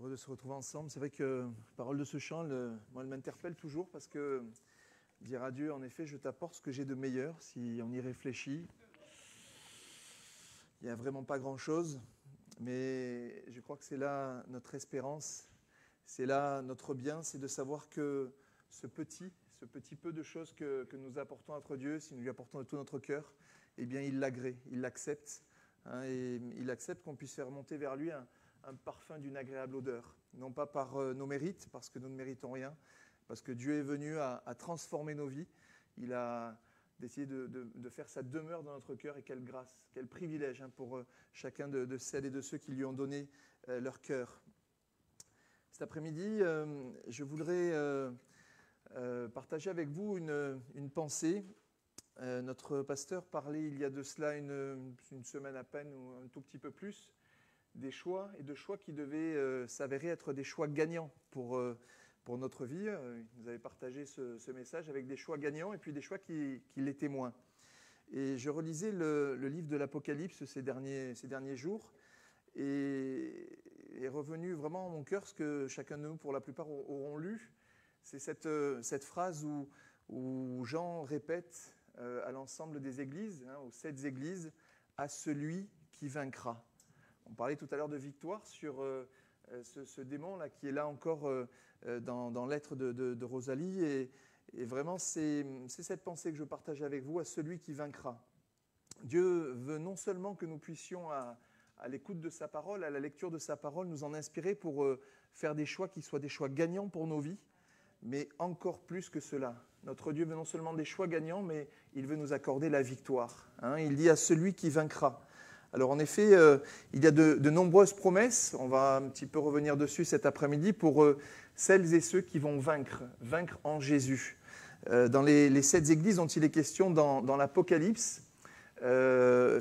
Heureux de se retrouver ensemble. C'est vrai que la parole de ce chant, moi, elle m'interpelle toujours parce que dire à Dieu, en effet, je t'apporte ce que j'ai de meilleur, si on y réfléchit, il n'y a vraiment pas grand-chose, mais je crois que c'est là notre espérance, c'est là notre bien, c'est de savoir que ce petit peu de choses que nous apportons à notre Dieu, si nous lui apportons de tout notre cœur, eh bien, il l'agrée, il l'accepte, et il accepte qu'on puisse faire monter vers lui un parfum d'une agréable odeur, non pas par nos mérites, parce que nous ne méritons rien, parce que Dieu est venu à transformer nos vies. Il a décidé de faire sa demeure dans notre cœur, et quelle grâce, quel privilège pour chacun de celles et de ceux qui lui ont donné leur cœur. Cet après-midi, je voudrais partager avec vous une pensée. Notre pasteur parlait il y a de cela une semaine à peine, ou un tout petit peu plus, des choix et de choix qui devaient s'avérer être des choix gagnants pour notre vie. Il nous avait partagé ce message avec des choix gagnants et puis des choix qui l'étaient moins. Et je relisais le livre de l'Apocalypse ces derniers jours et est revenu vraiment en mon cœur ce que chacun de nous, pour la plupart, auront lu. C'est cette phrase où Jean répète à l'ensemble des églises, aux 7 églises, « à celui qui vaincra ». On parlait tout à l'heure de victoire sur ce démon-là qui est là encore dans l'être de Rosalie. Et vraiment, c'est cette pensée que je partage avec vous, à celui qui vaincra. Dieu veut non seulement que nous puissions, à l'écoute de sa parole, à la lecture de sa parole, nous en inspirer pour faire des choix qui soient des choix gagnants pour nos vies, mais encore plus que cela. Notre Dieu veut non seulement des choix gagnants, mais il veut nous accorder la victoire. Il dit à celui qui vaincra. Alors en effet, il y a de nombreuses promesses, on va un petit peu revenir dessus cet après-midi, pour celles et ceux qui vont vaincre en Jésus. Dans les 7 églises dont il est question dans l'Apocalypse,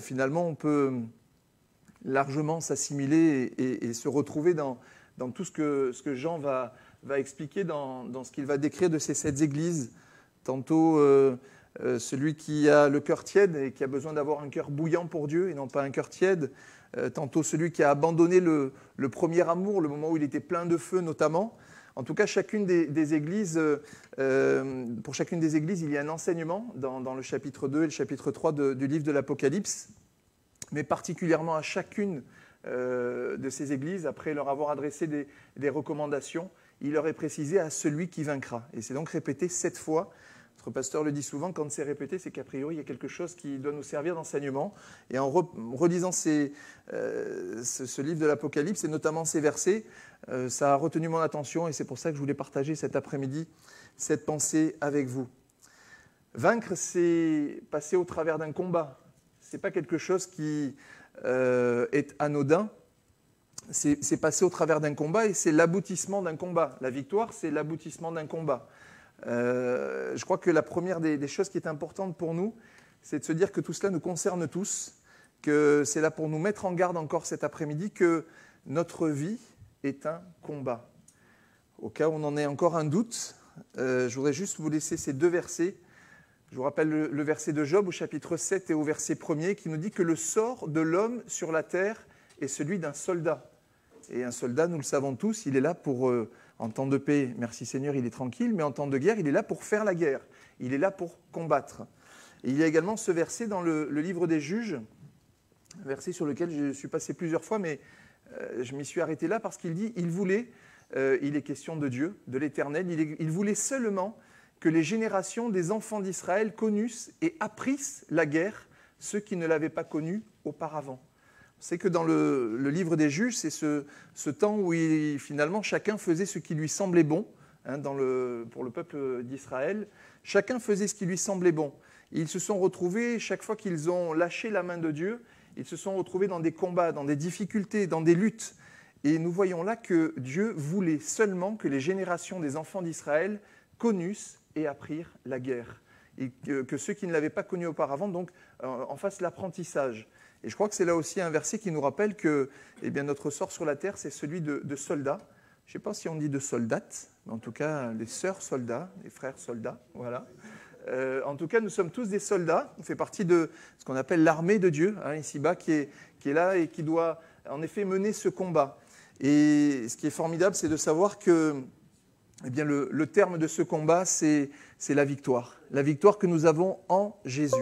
finalement on peut largement s'assimiler et se retrouver dans tout ce que Jean va expliquer dans ce qu'il va décrire de ces 7 églises. Tantôt celui qui a le cœur tiède et qui a besoin d'avoir un cœur bouillant pour Dieu et non pas un cœur tiède. Tantôt celui qui a abandonné le premier amour, le moment où il était plein de feu notamment. En tout cas, chacune des églises, pour chacune des églises, il y a un enseignement dans le chapitre 2 et le chapitre 3 du livre de l'Apocalypse, mais particulièrement à chacune de ces églises, après leur avoir adressé des recommandations, il leur est précisé à celui qui vaincra. Et c'est donc répété 7 fois. Notre pasteur le dit souvent, quand c'est répété, c'est qu'a priori, il y a quelque chose qui doit nous servir d'enseignement. Et en relisant ce livre de l'Apocalypse, et notamment ces versets, ça a retenu mon attention, et c'est pour ça que je voulais partager cet après-midi cette pensée avec vous. Vaincre, c'est passer au travers d'un combat. Ce n'est pas quelque chose qui est anodin. C'est passer au travers d'un combat, et c'est l'aboutissement d'un combat. La victoire, c'est l'aboutissement d'un combat. Je crois que la première des choses qui est importante pour nous, c'est de se dire que tout cela nous concerne tous, que c'est là pour nous mettre en garde encore cet après-midi, que notre vie est un combat. Au cas où on en ait encore un doute, je voudrais juste vous laisser ces 2 versets. Je vous rappelle le verset de Job au chapitre 7 et au verset 1er qui nous dit que le sort de l'homme sur la terre est celui d'un soldat. Et un soldat, nous le savons tous, il est là pour... En temps de paix, merci Seigneur, il est tranquille, mais en temps de guerre, il est là pour faire la guerre. Il est là pour combattre. Et il y a également ce verset dans le livre des Juges, un verset sur lequel je suis passé plusieurs fois, mais je m'y suis arrêté là parce qu'il dit, il est question de Dieu, de l'Éternel, il voulait seulement que les générations des enfants d'Israël connussent et apprissent la guerre, ceux qui ne l'avaient pas connue auparavant. C'est que dans le livre des Juges, c'est ce temps où finalement chacun faisait ce qui lui semblait bon, pour le peuple d'Israël. Chacun faisait ce qui lui semblait bon. Ils se sont retrouvés, chaque fois qu'ils ont lâché la main de Dieu, ils se sont retrouvés dans des combats, dans des difficultés, dans des luttes. Et nous voyons là que Dieu voulait seulement que les générations des enfants d'Israël connussent et apprirent la guerre. Et que ceux qui ne l'avaient pas connue auparavant, donc, en fassent l'apprentissage. Et je crois que c'est là aussi un verset qui nous rappelle que notre sort sur la terre, c'est celui de soldats. Je ne sais pas si on dit de soldates, mais en tout cas, les sœurs soldats, les frères soldats, voilà. En tout cas, nous sommes tous des soldats. On fait partie de ce qu'on appelle l'armée de Dieu, ici-bas, qui est là et qui doit en effet mener ce combat. Et ce qui est formidable, c'est de savoir que eh bien, le terme de ce combat, c'est la victoire. La victoire que nous avons en Jésus.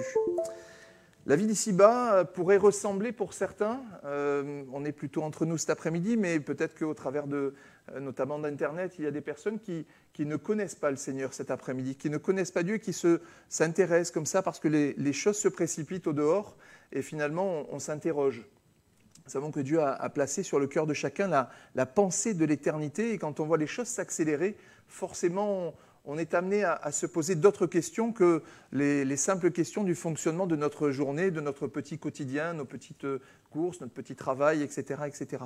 La vie d'ici-bas pourrait ressembler pour certains, on est plutôt entre nous cet après-midi, mais peut-être qu'au travers notamment d'Internet, il y a des personnes qui ne connaissent pas le Seigneur cet après-midi, qui ne connaissent pas Dieu et qui s'intéressent comme ça parce que les choses se précipitent au dehors et finalement on s'interroge. Nous savons que Dieu a placé sur le cœur de chacun la pensée de l'éternité et quand on voit les choses s'accélérer, forcément on est amené à se poser d'autres questions que les simples questions du fonctionnement de notre journée, de notre petit quotidien, nos petites courses, notre petit travail, etc. etc.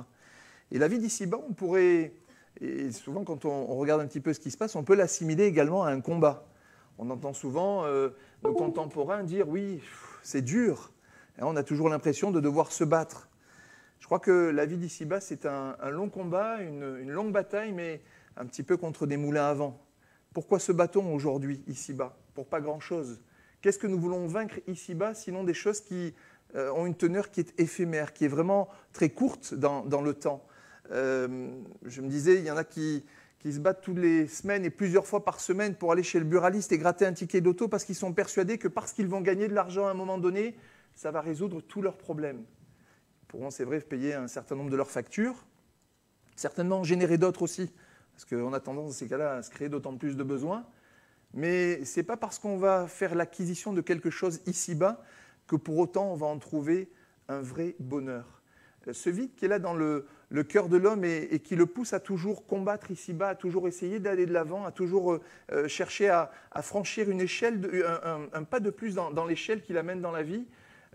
Et la vie d'ici-bas, on pourrait, et souvent quand on regarde un petit peu ce qui se passe, on peut l'assimiler également à un combat. On entend souvent nos contemporains dire « oui, c'est dur ». On a toujours l'impression de devoir se battre. Je crois que la vie d'ici-bas, c'est un long combat, une longue bataille, mais un petit peu contre des moulins à vent. Pourquoi se bat-on aujourd'hui, ici-bas? Pour pas grand-chose. Qu'est-ce que nous voulons vaincre ici-bas, sinon des choses qui ont une teneur qui est éphémère, qui est vraiment très courte dans le temps. Je me disais, il y en a qui se battent toutes les semaines et plusieurs fois par semaine pour aller chez le buraliste et gratter un ticket d'auto parce qu'ils sont persuadés que parce qu'ils vont gagner de l'argent à un moment donné, ça va résoudre tous leurs problèmes. Ils pourront, c'est vrai, payer un certain nombre de leurs factures, certainement en générer d'autres aussi. Parce qu'on a tendance, dans ces cas-là, à se créer d'autant plus de besoins. Mais ce n'est pas parce qu'on va faire l'acquisition de quelque chose ici-bas que pour autant on va en trouver un vrai bonheur. Ce vide qui est là dans le cœur de l'homme et qui le pousse à toujours combattre ici-bas, à toujours essayer d'aller de l'avant, à toujours chercher à franchir une échelle, un pas de plus dans l'échelle qui l'amène dans la vie,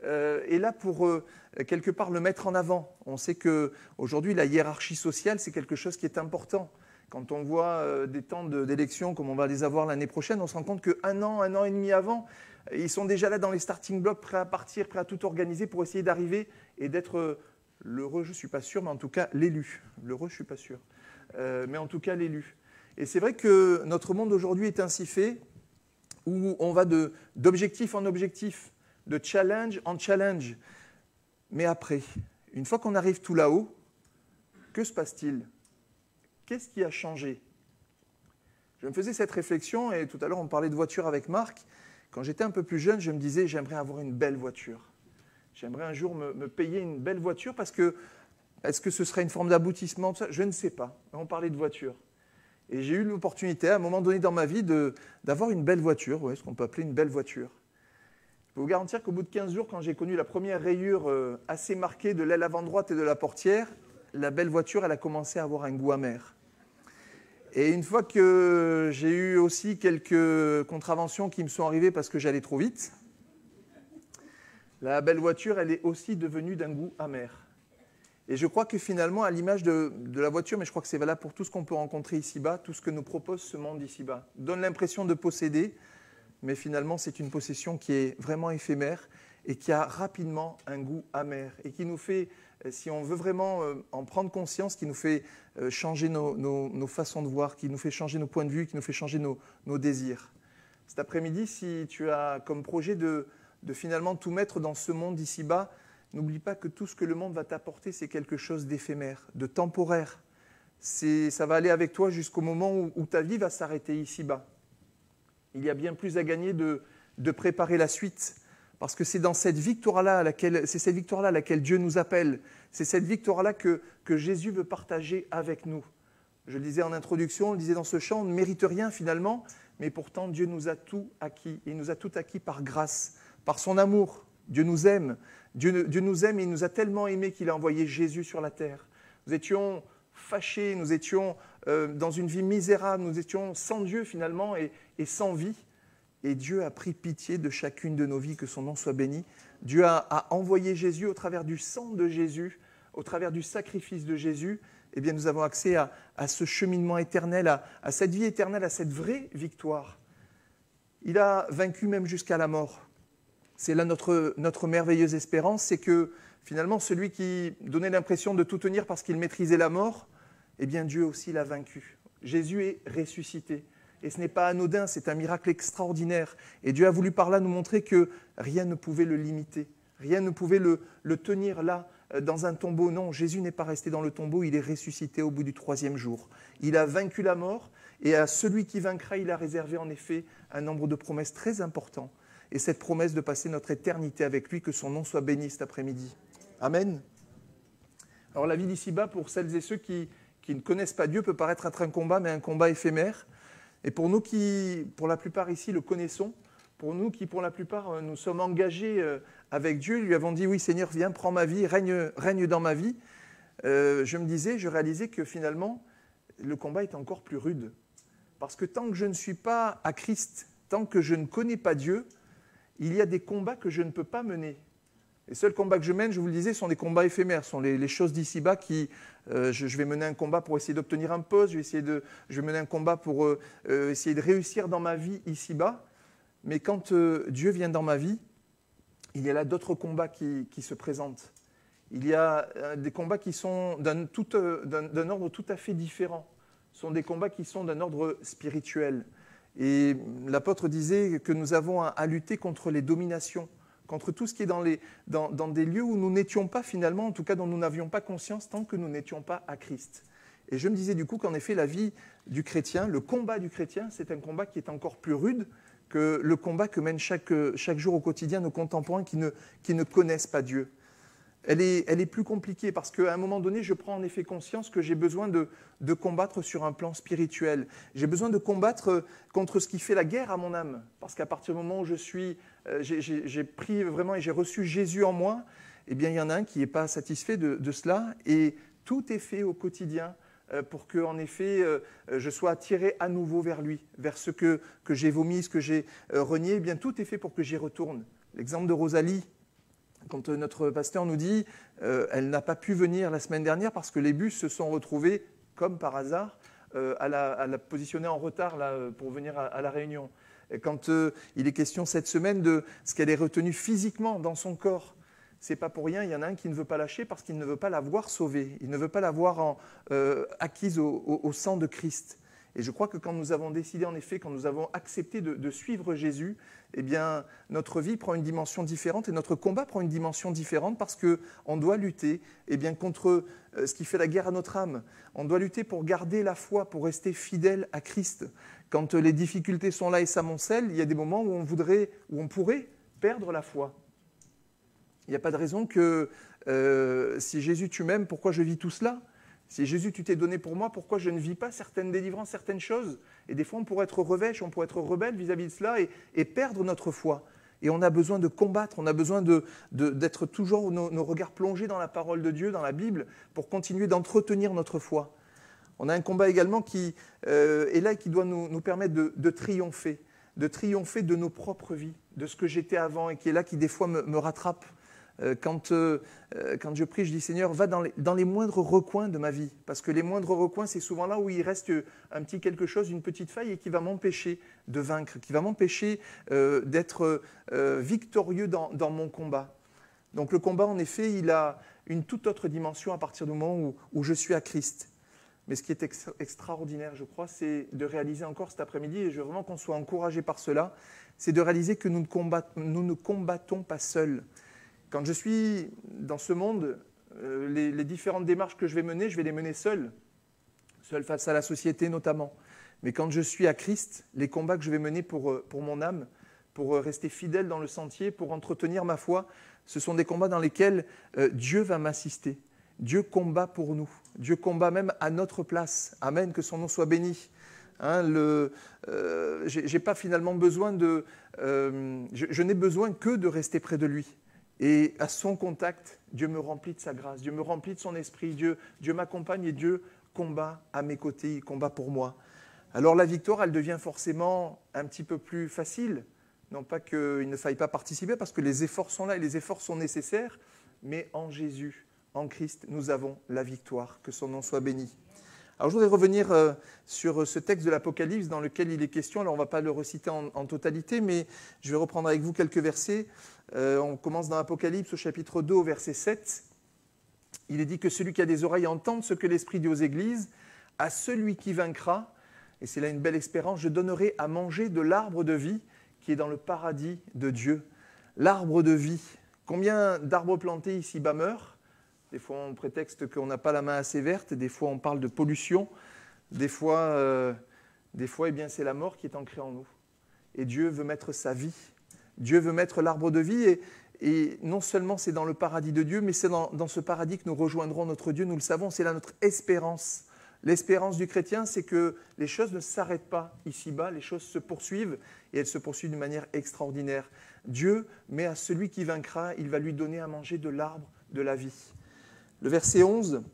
est là pour quelque part le mettre en avant. On sait qu'aujourd'hui, la hiérarchie sociale, c'est quelque chose qui est important. Quand on voit des temps d'élection comme on va les avoir l'année prochaine, on se rend compte qu'un an et demi avant, ils sont déjà là dans les starting blocks, prêts à partir, prêts à tout organiser pour essayer d'arriver et d'être l'heureux, je ne suis pas sûr, mais en tout cas l'élu. L'heureux, je ne suis pas sûr. Mais en tout cas l'élu. Et c'est vrai que notre monde aujourd'hui est ainsi fait, où on va d'objectif en objectif, de challenge en challenge. Mais après, une fois qu'on arrive tout là-haut, que se passe-t-il ? Qu'est-ce qui a changé? Je me faisais cette réflexion et tout à l'heure on parlait de voiture avec Marc. Quand j'étais un peu plus jeune, je me disais j'aimerais avoir une belle voiture. J'aimerais un jour me payer une belle voiture parce que est-ce que ce serait une forme d'aboutissement? Je ne sais pas. On parlait de voiture. Et j'ai eu l'opportunité à un moment donné dans ma vie d'avoir une belle voiture, ce qu'on peut appeler une belle voiture. Je peux vous garantir qu'au bout de 15 jours, quand j'ai connu la première rayure assez marquée de l'aile avant droite et de la portière, la belle voiture, elle a commencé à avoir un goût amer. Et une fois que j'ai eu aussi quelques contraventions qui me sont arrivées parce que j'allais trop vite, la belle voiture, elle est aussi devenue d'un goût amer. Et je crois que finalement, à l'image de la voiture, mais je crois que c'est valable pour tout ce qu'on peut rencontrer ici-bas, tout ce que nous propose ce monde ici-bas, donne l'impression de posséder, mais finalement, c'est une possession qui est vraiment éphémère et qui a rapidement un goût amer et qui nous fait, si on veut vraiment en prendre conscience, qui nous fait changer nos façons de voir, qui nous fait changer nos points de vue, qui nous fait changer nos désirs. Cet après-midi, si tu as comme projet de finalement tout mettre dans ce monde ici-bas, n'oublie pas que tout ce que le monde va t'apporter, c'est quelque chose d'éphémère, de temporaire. Ça va aller avec toi jusqu'au moment où ta vie va s'arrêter ici-bas. Il y a bien plus à gagner de préparer la suite. Parce que c'est dans cette victoire-là à laquelle Dieu nous appelle. C'est cette victoire-là que Jésus veut partager avec nous. Je le disais en introduction, on le disait dans ce chant, on ne mérite rien finalement, mais pourtant Dieu nous a tout acquis. Il nous a tout acquis par grâce, par son amour. Dieu nous aime. Dieu nous aime et il nous a tellement aimés qu'il a envoyé Jésus sur la terre. Nous étions fâchés, nous étions dans une vie misérable, nous étions sans Dieu finalement et sans vie. Et Dieu a pris pitié de chacune de nos vies, que son nom soit béni. Dieu a envoyé Jésus au travers du sang de Jésus, au travers du sacrifice de Jésus. Eh bien, nous avons accès à ce cheminement éternel, à cette vie éternelle, à cette vraie victoire. Il a vaincu même jusqu'à la mort. C'est là notre merveilleuse espérance, c'est que finalement, celui qui donnait l'impression de tout tenir parce qu'il maîtrisait la mort, eh bien, Dieu aussi l'a vaincu. Jésus est ressuscité. Et ce n'est pas anodin, c'est un miracle extraordinaire. Et Dieu a voulu par là nous montrer que rien ne pouvait le limiter, rien ne pouvait le tenir là, dans un tombeau. Non, Jésus n'est pas resté dans le tombeau, il est ressuscité au bout du 3e jour. Il a vaincu la mort et à celui qui vaincra, il a réservé en effet un nombre de promesses très important. Et cette promesse de passer notre éternité avec lui, que son nom soit béni cet après-midi. Amen. Alors la vie d'ici-bas, pour celles et ceux qui ne connaissent pas Dieu, peut paraître être un combat, mais un combat éphémère. Et pour nous qui, pour la plupart ici, le connaissons, pour nous qui, pour la plupart, nous sommes engagés avec Dieu, lui avons dit, oui Seigneur, viens, prends ma vie, règne dans ma vie. Je réalisais que finalement, le combat est encore plus rude. Parce que tant que je ne suis pas à Christ, tant que je ne connais pas Dieu, il y a des combats que je ne peux pas mener. Les seuls combats que je mène, je vous le disais, sont des combats éphémères, sont les choses d'ici-bas qui... je vais mener un combat pour essayer d'obtenir un poste, je vais mener un combat pour essayer de réussir dans ma vie ici-bas. Mais quand Dieu vient dans ma vie, il y a là d'autres combats qui se présentent. Il y a des combats qui sont d'un ordre tout à fait différent. Ce sont des combats qui sont d'un ordre spirituel. Et l'apôtre disait que nous avons à lutter contre les dominations, contre tout ce qui est dans des lieux où nous n'étions pas finalement, en tout cas dont nous n'avions pas conscience tant que nous n'étions pas à Christ. Et je me disais du coup qu'en effet la vie du chrétien, le combat du chrétien, c'est un combat qui est encore plus rude que le combat que mènent chaque jour au quotidien nos contemporains qui ne connaissent pas Dieu. Elle est plus compliquée parce qu'à un moment donné, je prends en effet conscience que j'ai besoin de combattre sur un plan spirituel. J'ai besoin de combattre contre ce qui fait la guerre à mon âme. Parce qu'à partir du moment où j'ai pris vraiment et j'ai reçu Jésus en moi, eh bien, il y en a un qui n'est pas satisfait de cela. Et tout est fait au quotidien pour que, en effet, je sois attiré à nouveau vers lui, vers ce que j'ai vomi, ce que j'ai renié. Eh bien, tout est fait pour que j'y retourne. L'exemple de Rosalie, quand notre pasteur nous dit elle n'a pas pu venir la semaine dernière parce que les bus se sont retrouvés, comme par hasard, à la positionner en retard là, pour venir à la réunion. Et quand il est question cette semaine de ce qu'elle est retenue physiquement dans son corps, c'est pas pour rien, il y en a un qui ne veut pas lâcher parce qu'il ne veut pas la voir sauvée, il ne veut pas la voir acquise au sang de Christ. Et je crois que quand nous avons décidé, en effet, quand nous avons accepté de suivre Jésus, eh bien, notre vie prend une dimension différente et notre combat prend une dimension différente parce qu'on doit lutter eh bien, contre ce qui fait la guerre à notre âme. On doit lutter pour garder la foi, pour rester fidèle à Christ. Quand les difficultés sont là et s'amoncellent, il y a des moments où on pourrait perdre la foi. Il n'y a pas de raison que si Jésus tu m'aimes, pourquoi je vis tout cela ? Si Jésus, tu t'es donné pour moi, pourquoi je ne vis pas certaines délivrances, certaines choses ? Et des fois, on pourrait être revêche, on pourrait être rebelle vis-à-vis de cela et perdre notre foi. Et on a besoin de combattre, on a besoin d'être toujours nos regards plongés dans la parole de Dieu, dans la Bible, pour continuer d'entretenir notre foi. On a un combat également qui est là et qui doit nous permettre de triompher de nos propres vies, de ce que j'étais avant et qui est là, qui des fois me rattrape. Quand je prie, je dis Seigneur, va dans les moindres recoins de ma vie. Parce que les moindres recoins, c'est souvent là où il reste un petit quelque chose, une petite faille, et qui va m'empêcher de vaincre, qui va m'empêcher d'être victorieux dans mon combat. Donc le combat, en effet, il a une toute autre dimension à partir du moment où je suis à Christ. Mais ce qui est extraordinaire, je crois, c'est de réaliser encore cet après-midi, et je veux vraiment qu'on soit encouragé par cela, c'est de réaliser que nous ne combattons pas seuls. Quand je suis dans ce monde, les différentes démarches que je vais mener, je vais les mener seul face à la société notamment. Mais quand je suis à Christ, les combats que je vais mener pour mon âme, pour rester fidèle dans le sentier, pour entretenir ma foi, ce sont des combats dans lesquels Dieu va m'assister. Dieu combat pour nous. Dieu combat même à notre place. Amen, que son nom soit béni. J'ai pas finalement besoin je n'ai besoin que de rester près de lui. Et à son contact, Dieu me remplit de sa grâce, Dieu me remplit de son esprit, Dieu m'accompagne et Dieu combat à mes côtés, il combat pour moi. Alors la victoire, elle devient forcément un petit peu plus facile. Non pas qu'il ne faille pas participer, parce que les efforts sont là et les efforts sont nécessaires, mais en Jésus, en Christ, nous avons la victoire, que son nom soit béni. Alors je voudrais revenir sur ce texte de l'Apocalypse dans lequel il est question. Alors on ne va pas le reciter en totalité, mais je vais reprendre avec vous quelques versets. On commence dans l'Apocalypse au chapitre 2 au verset 7. Il est dit que celui qui a des oreilles entende ce que l'Esprit dit aux églises. À celui qui vaincra, et c'est là une belle espérance, je donnerai à manger de l'arbre de vie qui est dans le paradis de Dieu. L'arbre de vie. Combien d'arbres plantés ici-bas meurent ? Des fois, on prétexte qu'on n'a pas la main assez verte. Des fois, on parle de pollution. Des fois, eh bien, c'est la mort qui est ancrée en nous. Et Dieu veut mettre sa vie. Dieu veut mettre l'arbre de vie. Et non seulement c'est dans le paradis de Dieu, mais c'est dans ce paradis que nous rejoindrons notre Dieu. Nous le savons, c'est là notre espérance. L'espérance du chrétien, c'est que les choses ne s'arrêtent pas ici-bas, les choses se poursuivent, et elles se poursuivent d'une manière extraordinaire. Dieu, mais à celui qui vaincra, il va lui donner à manger de l'arbre de la vie. Le verset 11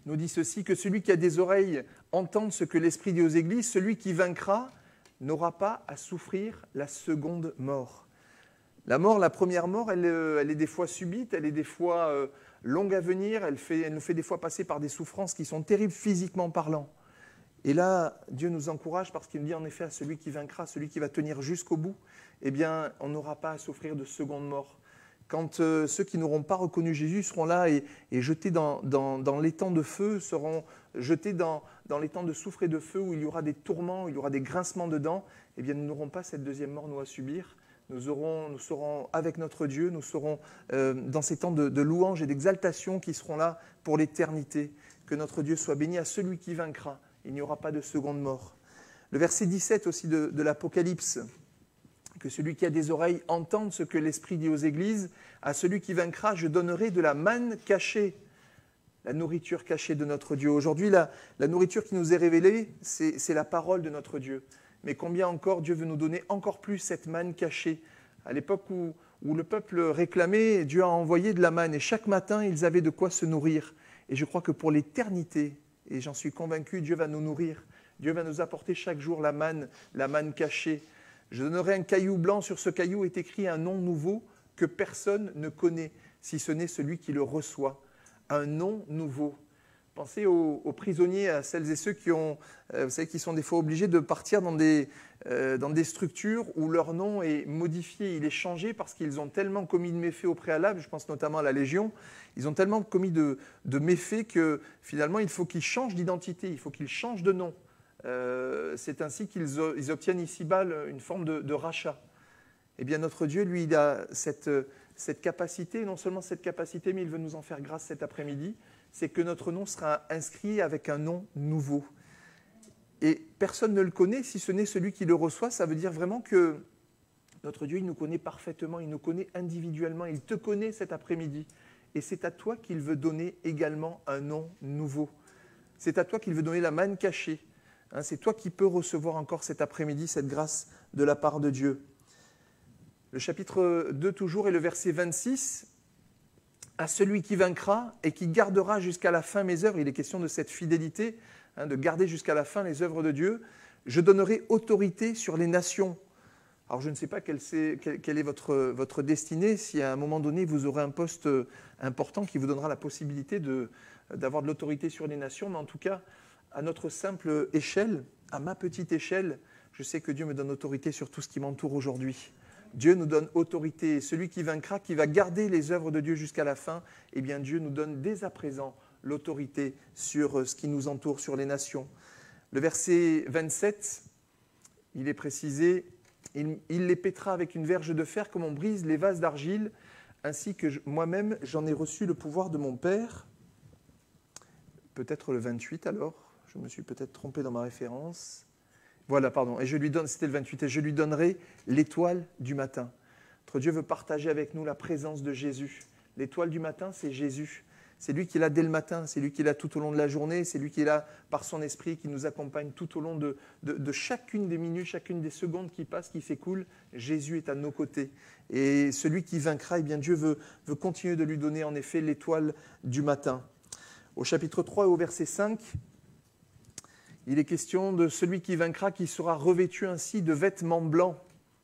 nous dit ceci, que celui qui a des oreilles entende ce que l'Esprit dit aux églises, celui qui vaincra n'aura pas à souffrir la seconde mort. La mort, la première mort, elle est des fois subite, elle est des fois longue à venir, elle nous fait des fois passer par des souffrances qui sont terribles physiquement parlant. Et là, Dieu nous encourage parce qu'il nous dit en effet à celui qui vaincra, celui qui va tenir jusqu'au bout, eh bien, on n'aura pas à souffrir de seconde mort. Quand ceux qui n'auront pas reconnu Jésus seront là et jetés dans l'étang de feu, seront jetés dans l'étang de soufre et de feu où il y aura des tourments, où il y aura des grincements de dents, eh bien, nous n'aurons pas cette deuxième mort, nous, à subir. Nous serons avec notre Dieu, nous serons dans ces temps de louange et d'exaltation qui seront là pour l'éternité. Que notre Dieu soit béni. À celui qui vaincra, il n'y aura pas de seconde mort. Le verset 17 aussi de l'Apocalypse, que celui qui a des oreilles entende ce que l'Esprit dit aux églises. À celui qui vaincra, je donnerai de la manne cachée, la nourriture cachée de notre Dieu. Aujourd'hui, la nourriture qui nous est révélée, c'est la parole de notre Dieu. Mais combien encore Dieu veut nous donner encore plus cette manne cachée. À l'époque où le peuple réclamait, Dieu a envoyé de la manne et chaque matin, ils avaient de quoi se nourrir. Et je crois que pour l'éternité, et j'en suis convaincu, Dieu va nous nourrir. Dieu va nous apporter chaque jour la manne cachée. Je donnerai un caillou blanc, sur ce caillou est écrit un nom nouveau que personne ne connaît, si ce n'est celui qui le reçoit. Un nom nouveau. Pensez aux prisonniers, à celles et ceux qui sont des fois obligés de partir dans des structures où leur nom est modifié, il est changé parce qu'ils ont tellement commis de méfaits au préalable, je pense notamment à la Légion, ils ont tellement commis de méfaits que finalement il faut qu'ils changent d'identité, il faut qu'ils changent de nom. C'est ainsi qu'ils obtiennent ici-bas une forme de rachat. Eh bien notre Dieu, lui, il a cette capacité, non seulement cette capacité, mais il veut nous en faire grâce cet après-midi, c'est que notre nom sera inscrit avec un nom nouveau. Et personne ne le connaît, si ce n'est celui qui le reçoit. Ça veut dire vraiment que notre Dieu, il nous connaît parfaitement, il nous connaît individuellement, il te connaît cet après-midi. Et c'est à toi qu'il veut donner également un nom nouveau. C'est à toi qu'il veut donner la manne cachée. C'est toi qui peux recevoir encore cet après-midi cette grâce de la part de Dieu. Le chapitre 2 toujours et le verset 26. À celui qui vaincra et qui gardera jusqu'à la fin mes œuvres, il est question de cette fidélité, de garder jusqu'à la fin les œuvres de Dieu, je donnerai autorité sur les nations. Alors je ne sais pas quelle est votre destinée, si à un moment donné vous aurez un poste important qui vous donnera la possibilité d'avoir de l'autorité sur les nations, mais en tout cas, à notre simple échelle, à ma petite échelle, je sais que Dieu me donne autorité sur tout ce qui m'entoure aujourd'hui. Dieu nous donne autorité. Celui qui vaincra, qui va garder les œuvres de Dieu jusqu'à la fin, eh bien Dieu nous donne dès à présent l'autorité sur ce qui nous entoure, sur les nations. Le verset 27, il est précisé, il les pétera avec une verge de fer comme on brise les vases d'argile, ainsi que moi-même j'en ai reçu le pouvoir de mon Père. Peut-être le 28 alors, je me suis peut-être trompé dans ma référence. Voilà, pardon, et je lui donne, c'était le 28, et je lui donnerai l'étoile du matin. Notre Dieu veut partager avec nous la présence de Jésus. L'étoile du matin, c'est Jésus. C'est lui qui est là dès le matin, c'est lui qui est là tout au long de la journée, c'est lui qui est là par son esprit, qui nous accompagne tout au long de chacune des minutes, chacune des secondes qui passent, qui s'écoulent. Jésus est à nos côtés. Et celui qui vaincra, eh bien Dieu veut continuer de lui donner en effet l'étoile du matin. Au chapitre 3 et au verset 5, il est question de celui qui vaincra, qui sera revêtu ainsi de vêtements blancs.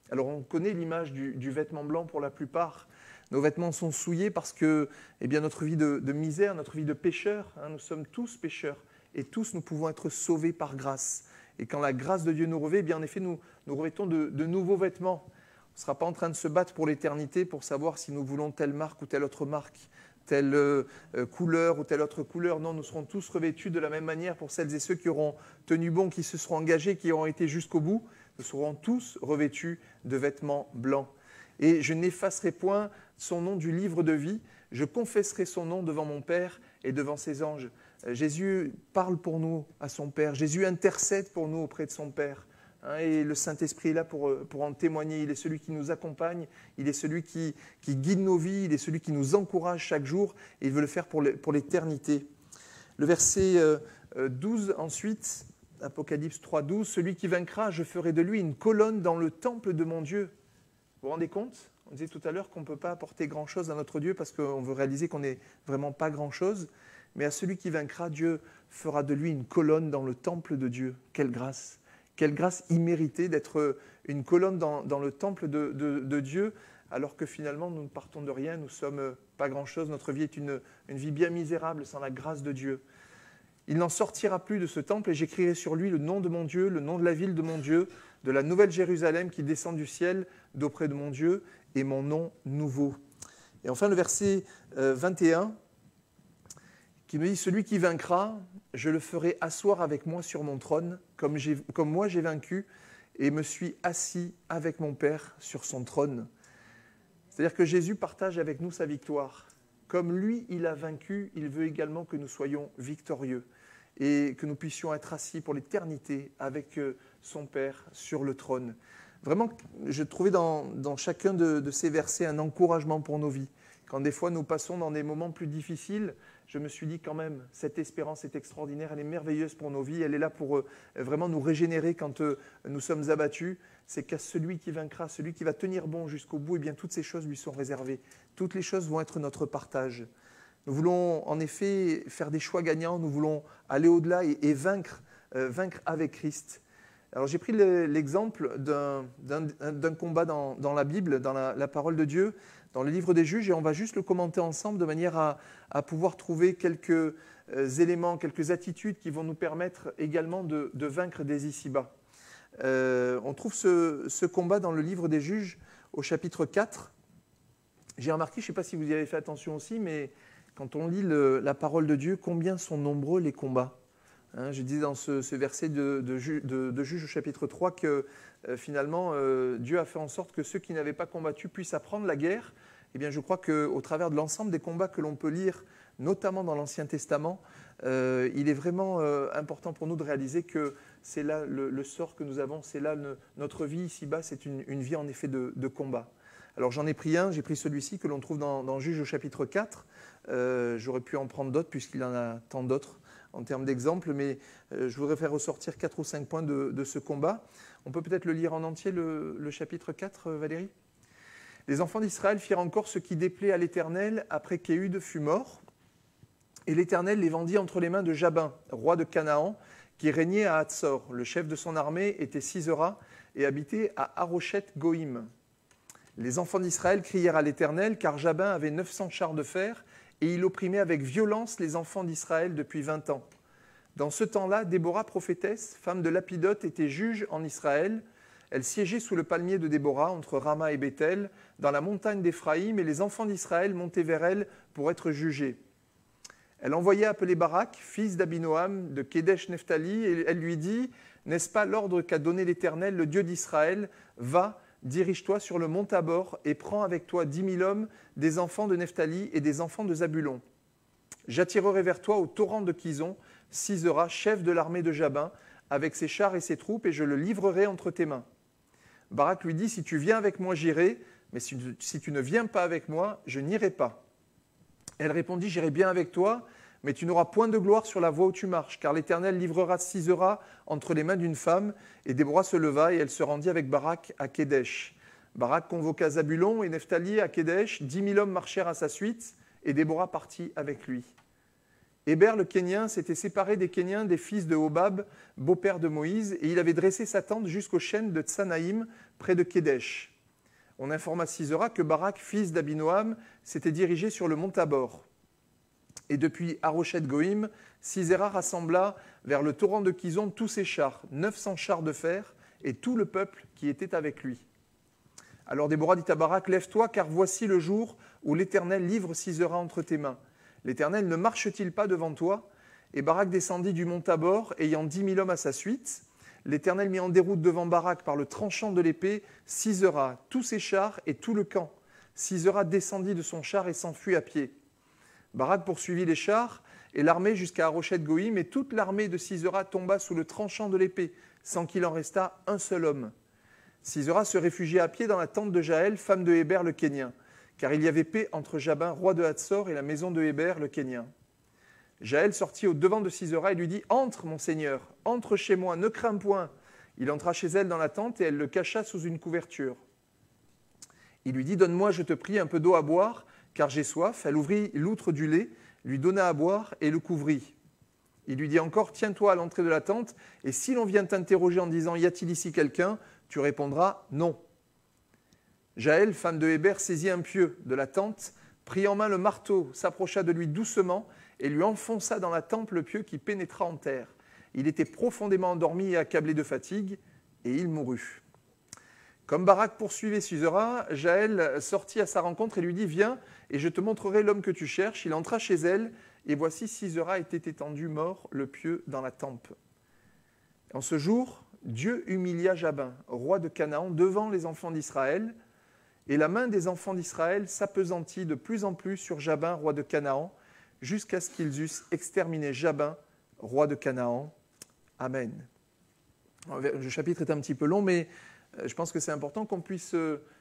Alors on connaît l'image du vêtement blanc pour la plupart. Nos vêtements sont souillés parce que notre vie de misère, notre vie de pécheur, nous sommes tous pécheurs et tous nous pouvons être sauvés par grâce. Et quand la grâce de Dieu nous revêt, en effet nous revêtons de nouveaux vêtements. On ne sera pas en train de se battre pour l'éternité pour savoir si nous voulons telle marque ou telle autre marque, telle couleur ou telle autre couleur. Non, nous serons tous revêtus de la même manière pour celles et ceux qui auront tenu bon, qui se seront engagés, qui auront été jusqu'au bout. Nous serons tous revêtus de vêtements blancs. Et je n'effacerai point son nom du livre de vie. Je confesserai son nom devant mon Père et devant ses anges. Jésus parle pour nous à son Père. Jésus intercède pour nous auprès de son Père. Et le Saint-Esprit est là pour en témoigner. Il est celui qui nous accompagne, il est celui qui guide nos vies, il est celui qui nous encourage chaque jour, et il veut le faire pour l'éternité. Le verset 12 ensuite, Apocalypse 3,12, « Celui qui vaincra, je ferai de lui une colonne dans le temple de mon Dieu. » Vous vous rendez compte ? On disait tout à l'heure qu'on ne peut pas apporter grand-chose à notre Dieu parce qu'on veut réaliser qu'on n'est vraiment pas grand-chose. Mais à celui qui vaincra, Dieu fera de lui une colonne dans le temple de Dieu. Quelle grâce ! Quelle grâce imméritée d'être une colonne dans le temple de Dieu, alors que finalement nous ne partons de rien, nous ne sommes pas grand-chose, notre vie est une vie bien misérable sans la grâce de Dieu. Il n'en sortira plus de ce temple et j'écrirai sur lui le nom de mon Dieu, le nom de la ville de mon Dieu, de la nouvelle Jérusalem qui descend du ciel d'auprès de mon Dieu et mon nom nouveau. Et enfin le verset 21 qui nous dit « Celui qui vaincra, je le ferai asseoir avec moi sur mon trône, comme moi j'ai vaincu, et me suis assis avec mon Père sur son trône. » C'est-à-dire que Jésus partage avec nous sa victoire. Comme lui, il a vaincu, il veut également que nous soyons victorieux et que nous puissions être assis pour l'éternité avec son Père sur le trône. Vraiment, je trouvais dans chacun de ces versets un encouragement pour nos vies. Quand des fois nous passons dans des moments plus difficiles, je me suis dit quand même, cette espérance est extraordinaire, elle est merveilleuse pour nos vies, elle est là pour vraiment nous régénérer quand nous sommes abattus. C'est qu'à celui qui vaincra, celui qui va tenir bon jusqu'au bout, eh bien toutes ces choses lui sont réservées. Toutes les choses vont être notre partage. Nous voulons en effet faire des choix gagnants, nous voulons aller au-delà et vaincre avec Christ. Alors j'ai pris l'exemple d'un combat dans la Bible, dans la parole de Dieu, dans le livre des Juges, et on va juste le commenter ensemble de manière à pouvoir trouver quelques éléments, quelques attitudes qui vont nous permettre également de vaincre dès ici-bas. On trouve ce combat dans le livre des Juges au chapitre 4. J'ai remarqué, je ne sais pas si vous y avez fait attention aussi, mais quand on lit la parole de Dieu, combien sont nombreux les combats. Je disais dans ce verset de Juges au chapitre 3 que finalement Dieu a fait en sorte que ceux qui n'avaient pas combattu puissent apprendre la guerre. Eh bien, je crois qu'au travers de l'ensemble des combats que l'on peut lire, notamment dans l'Ancien Testament, il est vraiment important pour nous de réaliser que c'est là le sort que nous avons, c'est là notre vie ici-bas, c'est une vie en effet de combat. Alors j'en ai pris un, j'ai pris celui-ci que l'on trouve dans Juges au chapitre 4. J'aurais pu en prendre d'autres puisqu'il en a tant d'autres en termes d'exemples, mais je voudrais faire ressortir 4 ou 5 points de ce combat. On peut peut-être le lire en entier, le chapitre 4, Valérie ? Les enfants d'Israël firent encore ce qui déplaît à l'Éternel après qu'Éhud fut mort, et l'Éternel les vendit entre les mains de Jabin, roi de Canaan, qui régnait à Hatzor. Le chef de son armée était Sisera et habitait à Haroshet-Goïm. Les enfants d'Israël crièrent à l'Éternel, car Jabin avait 900 chars de fer, et il opprimait avec violence les enfants d'Israël depuis 20 ans. Dans ce temps-là, Déborah, prophétesse, femme de Lapidote, était juge en Israël. Elle siégeait sous le palmier de Déborah, entre Rama et Béthel, dans la montagne d'Éphraïm, et les enfants d'Israël montaient vers elle pour être jugés. Elle envoya appeler Barak, fils d'Abinoam, de Kédesh Nephtali, et elle lui dit « N'est-ce pas l'ordre qu'a donné l'Éternel, le Dieu d'Israël ? Va, dirige-toi sur le mont Tabor et prends avec toi 10 000 hommes, des enfants de Nephtali et des enfants de Zabulon. J'attirerai vers toi au torrent de Kison, Sisera, chef de l'armée de Jabin, avec ses chars et ses troupes, et je le livrerai entre tes mains. » Barak lui dit « Si tu viens avec moi, j'irai, mais si tu ne viens pas avec moi, je n'irai pas. » Elle répondit « J'irai bien avec toi, mais tu n'auras point de gloire sur la voie où tu marches, car l'Éternel livrera Sisera entre les mains d'une femme. » Et Déborah se leva et elle se rendit avec Barak à Kédesh. Barak convoqua Zabulon et Nephtali à Kédesh. 10 000 hommes marchèrent à sa suite, et Déborah partit avec lui. Héber le Kénien s'était séparé des Kéniens des fils de Hobab, beau-père de Moïse, et il avait dressé sa tente jusqu'aux chênes de Tsanaïm, près de Kédesh. On informa Sisera que Barak, fils d'Abinoam, s'était dirigé sur le mont Tabor. Et depuis Haroshet-Goïm, Sisera rassembla vers le torrent de Kison tous ses chars, 900 chars de fer, et tout le peuple qui était avec lui. Alors Déborah dit à Barak, « Lève-toi, car voici le jour où l'Éternel livre Sisera entre tes mains. L'Éternel ne marche-t-il pas devant toi ?» Et Barak descendit du mont Tabor, ayant 10 000 hommes à sa suite. L'Éternel mit en déroute devant Barak par le tranchant de l'épée Sisera, tous ses chars et tout le camp. Sisera descendit de son char et s'enfuit à pied. Barak poursuivit les chars et l'armée jusqu'à Arochet Goïm, et toute l'armée de Sisera tomba sous le tranchant de l'épée, sans qu'il en restât un seul homme. Sisera se réfugia à pied dans la tente de Jaël, femme de Héber le Kénien, car il y avait paix entre Jabin, roi de Hatzor, et la maison de Héber le Kénien. Jaël sortit au devant de Sisera et lui dit « Entre, mon seigneur, entre chez moi, ne crains point. » Il entra chez elle dans la tente et elle le cacha sous une couverture. Il lui dit « Donne-moi, je te prie, un peu d'eau à boire, car j'ai soif. » Elle ouvrit l'outre du lait, lui donna à boire et le couvrit. Il lui dit encore « Tiens-toi à l'entrée de la tente, et si l'on vient t'interroger en disant « Y a-t-il ici quelqu'un ?» tu répondras « Non. » Jaël, femme de Héber, saisit un pieu de la tente, prit en main le marteau, s'approcha de lui doucement et lui enfonça dans la tempe le pieu qui pénétra en terre. Il était profondément endormi et accablé de fatigue, et il mourut. Comme Barak poursuivait Sisera, Jaël sortit à sa rencontre et lui dit « Viens, et je te montrerai l'homme que tu cherches. » Il entra chez elle, et voici Sisera était étendu, mort, le pieu dans la tempe. En ce jour, Dieu humilia Jabin, roi de Canaan, devant les enfants d'Israël, et la main des enfants d'Israël s'appesantit de plus en plus sur Jabin, roi de Canaan, jusqu'à ce qu'ils eussent exterminé Jabin, roi de Canaan. Amen. Le chapitre est un petit peu long, mais je pense que c'est important qu'on puisse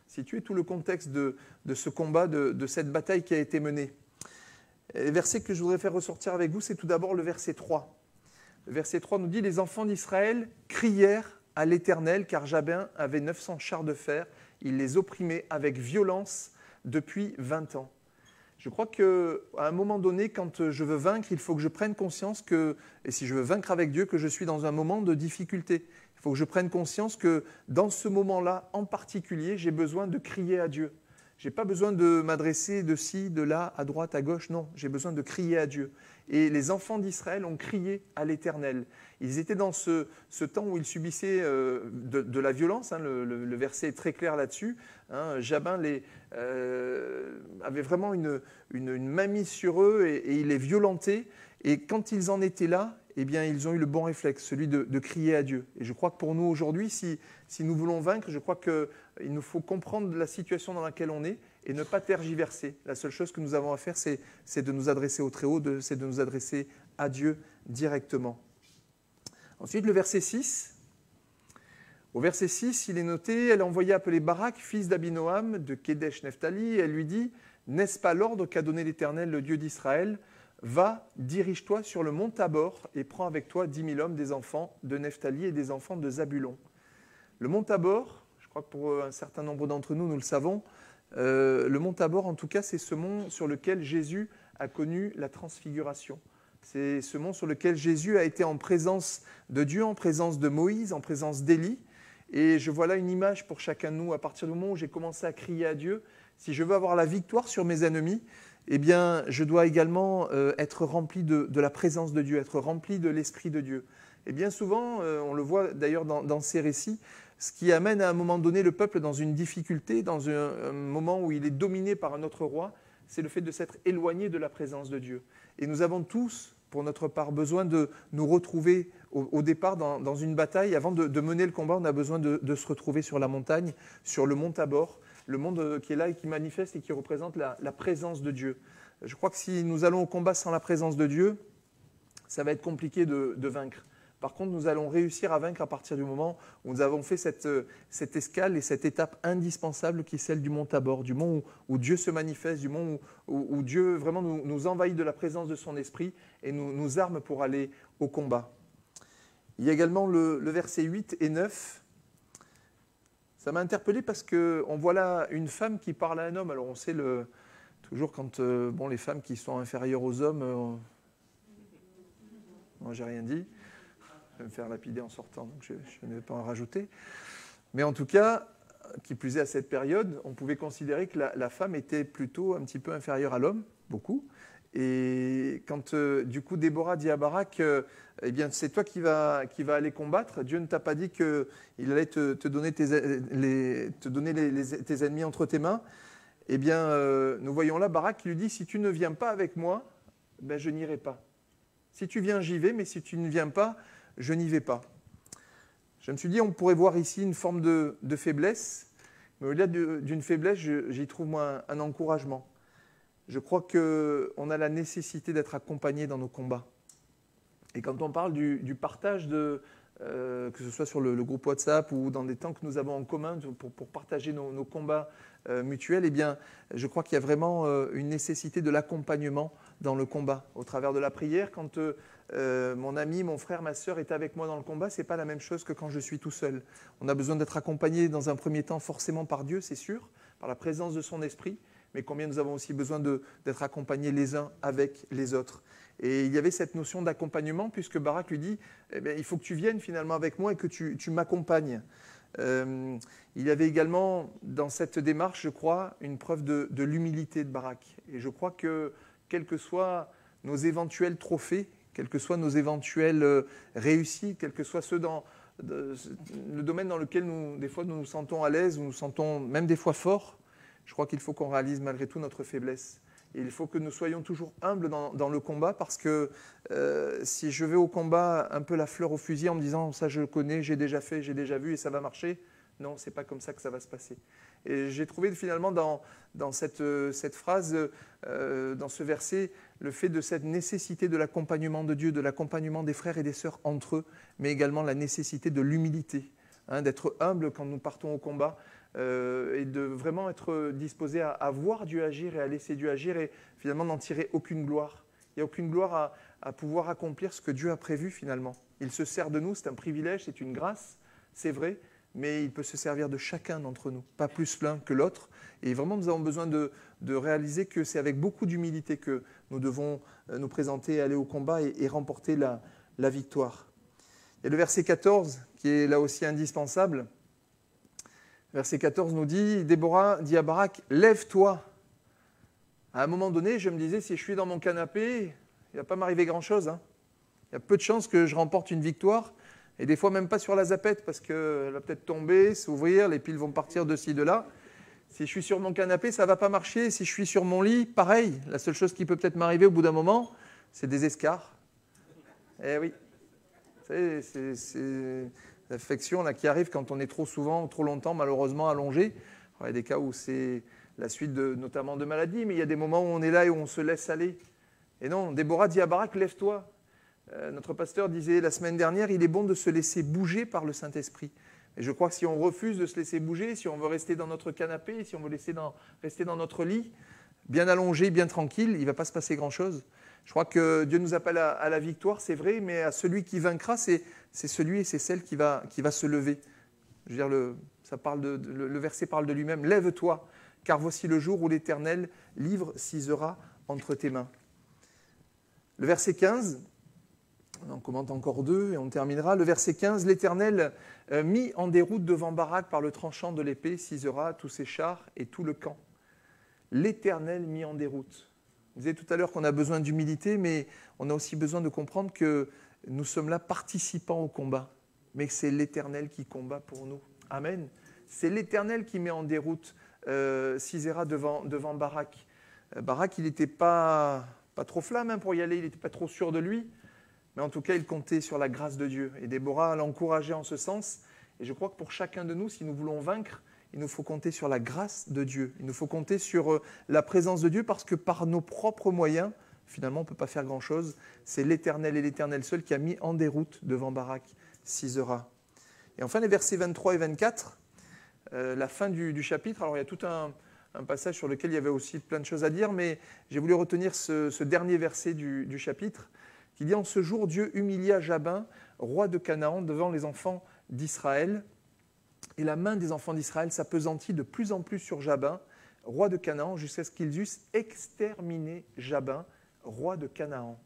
situer tout le contexte de ce combat, de cette bataille qui a été menée. Le verset que je voudrais faire ressortir avec vous, c'est tout d'abord le verset 3. Le verset 3 nous dit « Les enfants d'Israël crièrent à l'Éternel, car Jabin avait 900 chars de fer. Il les opprimait avec violence depuis 20 ans. » Je crois qu'à un moment donné, quand je veux vaincre, il faut que je prenne conscience que, et si je veux vaincre avec Dieu, que je suis dans un moment de difficulté. Il faut que je prenne conscience que dans ce moment-là, en particulier, j'ai besoin de crier à Dieu. Je n'ai pas besoin de m'adresser de ci, de là, à droite, à gauche, non. J'ai besoin de crier à Dieu. Et les enfants d'Israël ont crié à l'Éternel. Ils étaient dans ce temps où ils subissaient de la violence. Hein, le verset est très clair là-dessus. Hein, Jabin avait vraiment une main mise sur eux et il les violentait. Et quand ils en étaient là, eh bien, ils ont eu le bon réflexe, celui de crier à Dieu. Et je crois que pour nous aujourd'hui, si nous voulons vaincre, je crois qu'il nous faut comprendre la situation dans laquelle on est et ne pas tergiverser. La seule chose que nous avons à faire, c'est de nous adresser au Très-Haut, c'est de nous adresser à Dieu directement. Ensuite, le verset 6. Au verset 6, il est noté « Elle envoya appeler Barak, fils d'Abinoam, de Kedesh Nephtali, et elle lui dit « N'est-ce pas l'ordre qu'a donné l'Éternel, le Dieu d'Israël ? Va, dirige-toi sur le mont Tabor et prends avec toi 10 000 hommes des enfants de Nephtali et des enfants de Zabulon. » Le mont Tabor, je crois que pour un certain nombre d'entre nous, nous le savons, le mont Tabor, en tout cas, c'est ce mont sur lequel Jésus a connu la transfiguration. C'est ce mont sur lequel Jésus a été en présence de Dieu, en présence de Moïse, en présence d'Élie. Et je vois là une image pour chacun de nous. À partir du moment où j'ai commencé à crier à Dieu, si je veux avoir la victoire sur mes ennemis, eh bien, je dois également être rempli de la présence de Dieu, être rempli de l'Esprit de Dieu. Et bien souvent, on le voit d'ailleurs dans ces récits, ce qui amène à un moment donné le peuple dans une difficulté, dans un moment où il est dominé par un autre roi, c'est le fait de s'être éloigné de la présence de Dieu. Et nous avons tous, pour notre part, besoin de nous retrouver au départ dans une bataille. Avant de mener le combat, on a besoin de se retrouver sur la montagne, sur le mont Tabor, le monde qui est là et qui manifeste et qui représente la présence de Dieu. Je crois que si nous allons au combat sans la présence de Dieu, ça va être compliqué de vaincre. Par contre, nous allons réussir à vaincre à partir du moment où nous avons fait cette escale et cette étape indispensable qui est celle du mont Tabor, du mont où Dieu se manifeste, du mont où Dieu vraiment nous envahit de la présence de son esprit et nous arme pour aller au combat. Il y a également le verset 8 et 9. Ça m'a interpellé parce qu'on voit là une femme qui parle à un homme. Alors on sait toujours quand les femmes qui sont inférieures aux hommes, moi j'ai rien dit, je vais me faire lapider en sortant, donc je ne vais pas en rajouter. Mais en tout cas, qui plus est à cette période, on pouvait considérer que la femme était plutôt un petit peu inférieure à l'homme, beaucoup. Et quand du coup Déborah dit à Barak, eh bien c'est toi qui va aller combattre, Dieu ne t'a pas dit qu'il allait te donner tes ennemis entre tes mains. Eh bien nous voyons là Barak qui lui dit, si tu ne viens pas avec moi, ben, je n'irai pas. Si tu viens, j'y vais, mais si tu ne viens pas, je n'y vais pas. Je me suis dit, on pourrait voir ici une forme de faiblesse, mais au-delà d'une faiblesse, j'y trouve moi un encouragement. je crois qu'on a la nécessité d'être accompagné dans nos combats. Et quand on parle du partage, que ce soit sur le groupe WhatsApp ou dans des temps que nous avons en commun pour partager nos combats mutuels, eh bien, je crois qu'il y a vraiment une nécessité de l'accompagnement dans le combat. Au travers de la prière, quand mon ami, mon frère, ma sœur est avec moi dans le combat, ce n'est pas la même chose que quand je suis tout seul. On a besoin d'être accompagné dans un premier temps forcément par Dieu, c'est sûr, par la présence de son esprit, mais combien nous avons aussi besoin d'être accompagnés les uns avec les autres. Et il y avait cette notion d'accompagnement, puisque Barak lui dit eh bien, il faut que tu viennes finalement avec moi et que tu m'accompagnes. Il y avait également dans cette démarche, je crois, une preuve de l'humilité de Barak. Et je crois que, quels que soient nos éventuels trophées, quelles que soient nos éventuelles réussites, quels que soient ceux dans le domaine dans lequel des fois nous nous sentons à l'aise, ou nous nous sentons même des fois forts, je crois qu'il faut qu'on réalise malgré tout notre faiblesse. Et il faut que nous soyons toujours humbles dans le combat, parce que si je vais au combat un peu la fleur au fusil en me disant « ça je connais, j'ai déjà fait, j'ai déjà vu et ça va marcher », non, ce n'est pas comme ça que ça va se passer. Et j'ai trouvé finalement dans cette phrase, dans ce verset, le fait de cette nécessité de l'accompagnement de Dieu, de l'accompagnement des frères et des sœurs entre eux, mais également la nécessité de l'humilité, d'être humble quand nous partons au combat, et de vraiment être disposé à voir Dieu agir et à laisser Dieu agir et finalement n'en tirer aucune gloire. Il n'y a aucune gloire à pouvoir accomplir ce que Dieu a prévu finalement. Il se sert de nous, c'est un privilège, c'est une grâce, c'est vrai, mais il peut se servir de chacun d'entre nous, pas plus l'un que l'autre. Et vraiment, nous avons besoin de réaliser que c'est avec beaucoup d'humilité que nous devons nous présenter, aller au combat et remporter la victoire. Il y a le verset 14 qui est là aussi indispensable. Verset 14 nous dit, Déborah dit à Barak, « Lève-toi ». À un moment donné, je me disais, si je suis dans mon canapé, il ne va pas m'arriver grand-chose. Il y a peu de chances que je remporte une victoire, et des fois même pas sur la zapette, parce qu'elle va peut-être tomber, s'ouvrir, les piles vont partir de ci, de là. Si je suis sur mon canapé, ça ne va pas marcher. Si je suis sur mon lit, pareil. La seule chose qui peut peut-être m'arriver au bout d'un moment, c'est des escarres. Eh oui. Vous savez, c'est l'affection là, qui arrive quand on est trop souvent, trop longtemps, malheureusement, allongé. Alors, il y a des cas où c'est la suite notamment de maladies, mais il y a des moments où on est là et où on se laisse aller. Et non, Déborah dit à Barak, lève-toi. Notre pasteur disait la semaine dernière, il est bon de se laisser bouger par le Saint-Esprit. Et je crois que si on refuse de se laisser bouger, si on veut rester dans notre canapé, si on veut rester dans notre lit, bien allongé, bien tranquille, il ne va pas se passer grand-chose. Je crois que Dieu nous appelle à la victoire, c'est vrai, mais à celui qui vaincra, c'est celui et c'est celle qui va se lever. Je veux dire, le verset parle de lui-même. « Lève-toi, car voici le jour où l'Éternel livre Sisera entre tes mains. » Le verset 15, on en commente encore deux et on terminera. Le verset 15, « L'Éternel mit en déroute devant Barak par le tranchant de l'épée Sisera, tous ses chars et tout le camp. » L'Éternel mis en déroute. Je disais tout à l'heure qu'on a besoin d'humilité, mais on a aussi besoin de comprendre que nous sommes là participants au combat, mais que c'est l'Éternel qui combat pour nous. Amen. C'est l'Éternel qui met en déroute Sisera devant Barak. Barak, il n'était pas trop flamme pour y aller, il n'était pas trop sûr de lui, mais en tout cas, il comptait sur la grâce de Dieu. Et Déborah l'encourageait en ce sens. Et je crois que pour chacun de nous, si nous voulons vaincre, il nous faut compter sur la grâce de Dieu. Il nous faut compter sur la présence de Dieu, parce que par nos propres moyens, finalement, on ne peut pas faire grand-chose. C'est l'Éternel et l'Éternel seul qui a mis en déroute devant Barak Sisera. Et enfin, les versets 23 et 24, la fin du chapitre. Alors, il y a tout un passage sur lequel il y avait aussi plein de choses à dire, mais j'ai voulu retenir ce dernier verset du chapitre, qui dit « En ce jour, Dieu humilia Jabin, roi de Canaan, devant les enfants d'Israël. Et la main des enfants d'Israël s'appesantit de plus en plus sur Jabin, roi de Canaan, jusqu'à ce qu'ils eussent exterminé Jabin, roi de Canaan. »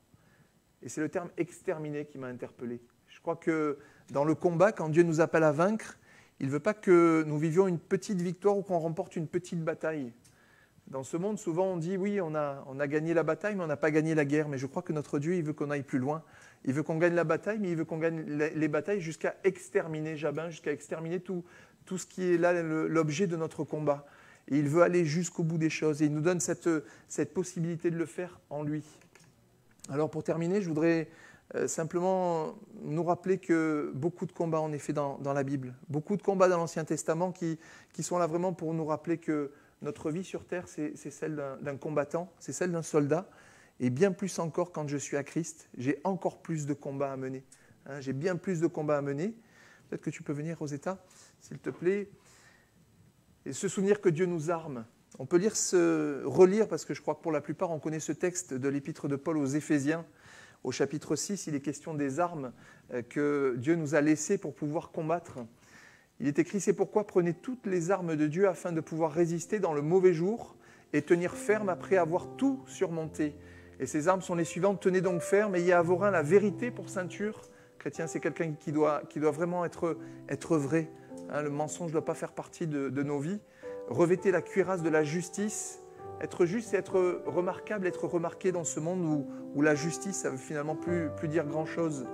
Et c'est le terme « exterminé » qui m'a interpellé. Je crois que dans le combat, quand Dieu nous appelle à vaincre, il ne veut pas que nous vivions une petite victoire ou qu'on remporte une petite bataille. Dans ce monde, souvent on dit « oui, on a gagné la bataille, mais on n'a pas gagné la guerre ». Mais je crois que notre Dieu, il veut qu'on aille plus loin. Il veut qu'on gagne la bataille, mais il veut qu'on gagne les batailles jusqu'à exterminer Jabin, jusqu'à exterminer tout ce qui est là, l'objet de notre combat. Et il veut aller jusqu'au bout des choses. Et il nous donne cette possibilité de le faire en lui. Alors pour terminer, je voudrais simplement nous rappeler que beaucoup de combats en effet dans la Bible, beaucoup de combats dans l'Ancien Testament qui sont là vraiment pour nous rappeler que notre vie sur terre, c'est celle d'un combattant, c'est celle d'un soldat. Et bien plus encore quand je suis à Christ, j'ai encore plus de combats à mener. Hein, j'ai bien plus de combats à mener. Peut-être que tu peux venir, Rosetta, s'il te plaît. Et se souvenir que Dieu nous arme. On peut relire, parce que je crois que pour la plupart, on connaît ce texte de l'épître de Paul aux Éphésiens. Au chapitre 6, il est question des armes que Dieu nous a laissées pour pouvoir combattre. Il est écrit, c'est pourquoi prenez toutes les armes de Dieu afin de pouvoir résister dans le mauvais jour et tenir ferme après avoir tout surmonté. Et ces armes sont les suivantes, tenez donc ferme, ayez à vos reins la vérité pour ceinture. Chrétien, c'est quelqu'un qui doit vraiment être vrai. Hein, le mensonge ne doit pas faire partie de nos vies. Revêtez la cuirasse de la justice. Être juste, c'est être remarquable, être remarqué dans ce monde où la justice, ça ne veut finalement plus dire grand-chose.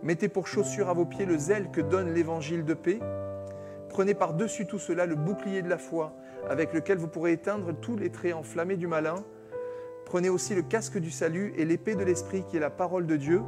Mettez pour chaussure à vos pieds le zèle que donne l'évangile de paix. Prenez par-dessus tout cela le bouclier de la foi, avec lequel vous pourrez éteindre tous les traits enflammés du malin. Prenez aussi le casque du salut et l'épée de l'esprit qui est la parole de Dieu.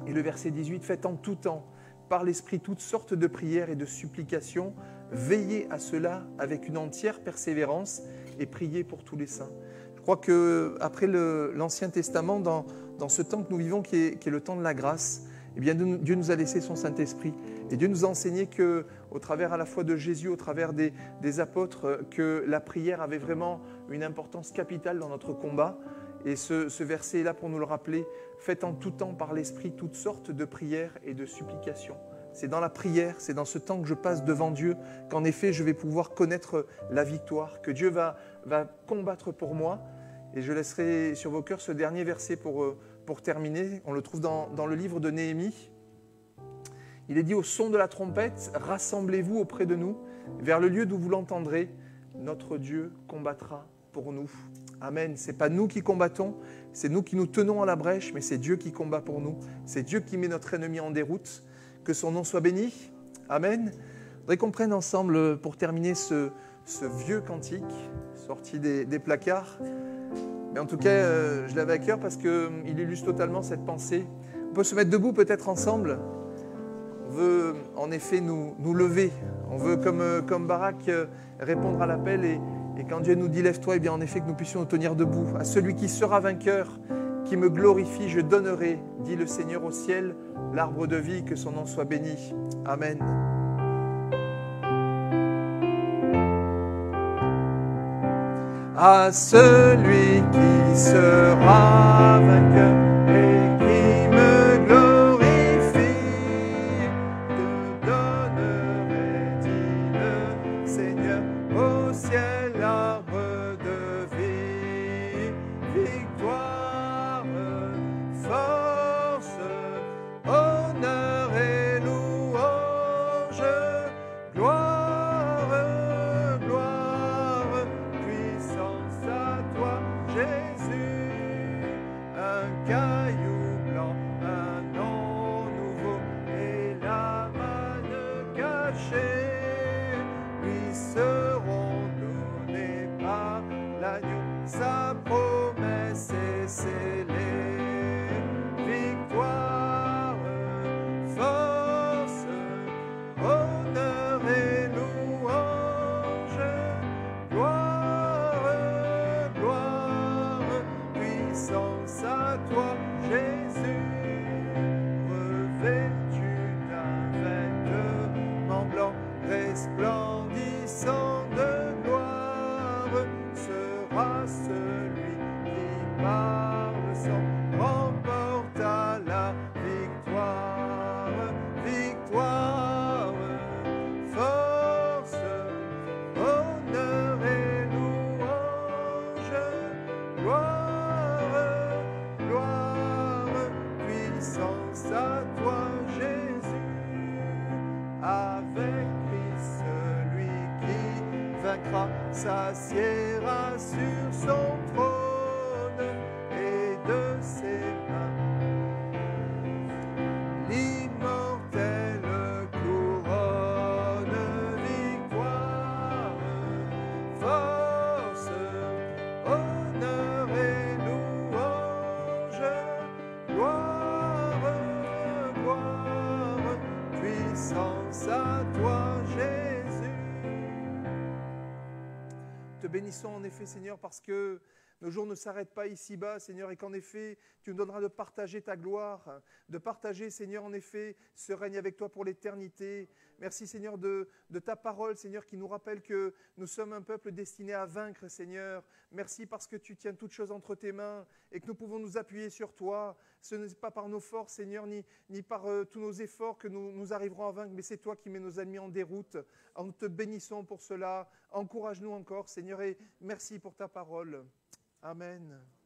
Et le verset 18, faites en tout temps, par l'esprit, toutes sortes de prières et de supplications. Veillez à cela avec une entière persévérance et priez pour tous les saints. Je crois qu'après l'Ancien Testament, dans ce temps que nous vivons, qui est le temps de la grâce, eh bien, Dieu nous a laissé son Saint-Esprit. Et Dieu nous a enseigné qu'au travers à la fois de Jésus, au travers des apôtres, que la prière avait vraiment une importance capitale dans notre combat. Et ce verset est là pour nous le rappeler. Faites en tout temps par l'Esprit toutes sortes de prières et de supplications. C'est dans la prière, c'est dans ce temps que je passe devant Dieu qu'en effet je vais pouvoir connaître la victoire, que Dieu va combattre pour moi. Et je laisserai sur vos cœurs ce dernier verset pour terminer. On le trouve dans le livre de Néhémie. Il est dit au son de la trompette, rassemblez-vous auprès de nous, vers le lieu d'où vous l'entendrez. Notre Dieu combattra pour nous. Amen. Ce n'est pas nous qui combattons, c'est nous qui nous tenons à la brèche, mais c'est Dieu qui combat pour nous. C'est Dieu qui met notre ennemi en déroute. Que son nom soit béni. Amen. Je voudrais qu'on prenne ensemble, pour terminer, ce vieux cantique sorti des placards. Mais en tout cas, je l'avais à cœur parce qu'il illustre totalement cette pensée. On peut se mettre debout peut-être ensemble. On veut en effet nous lever. On veut, comme Barak, répondre à l'appel. Et quand Dieu nous dit « Lève-toi », eh bien en effet que nous puissions nous tenir debout. À celui qui sera vainqueur, qui me glorifie, je donnerai, dit le Seigneur au ciel, l'arbre de vie, que son nom soit béni. Amen. À celui qui sera vainqueur et qui me glorifie, te donnerai, dit le Seigneur, au ciel l'arbre de vie, victoire, force, honneur et louange, gloire, gloire, puissance à toi, Jésus, un caillou blanc, un nom nouveau et la manne cachée, lui seront donnés par l'agneau, sa promesse est scellée. Victoire, force, honneur et louange, gloire, gloire, puissance à toi, Jésus, revêtu d'un vêtement blanc, resplendissant de gloire, sera celui qui par le sang remporta la victoire, victoire, force, honneur et louange, gloire, gloire, puissance à toi, Jésus, avec Christ, celui qui vaincra, s'assiera sur son trône et de ses mains l'immortelle couronne, victoire, force, honneur et louange, gloire, gloire, puissance à toi, Jésus. Te te bénissons en effet, Seigneur, parce que nos jours ne s'arrêtent pas ici-bas, Seigneur, et qu'en effet, tu nous donneras de partager ta gloire, de partager, Seigneur, en effet, ce règne avec toi pour l'éternité. Merci, Seigneur, de ta parole, Seigneur, qui nous rappelle que nous sommes un peuple destiné à vaincre, Seigneur. Merci parce que tu tiens toutes choses entre tes mains et que nous pouvons nous appuyer sur toi. Ce n'est pas par nos forces, Seigneur, ni par tous nos efforts que nous arriverons à vaincre, mais c'est toi qui mets nos ennemis en déroute. Alors, nous te bénissons pour cela. Encourage-nous encore, Seigneur, et merci pour ta parole. Amen.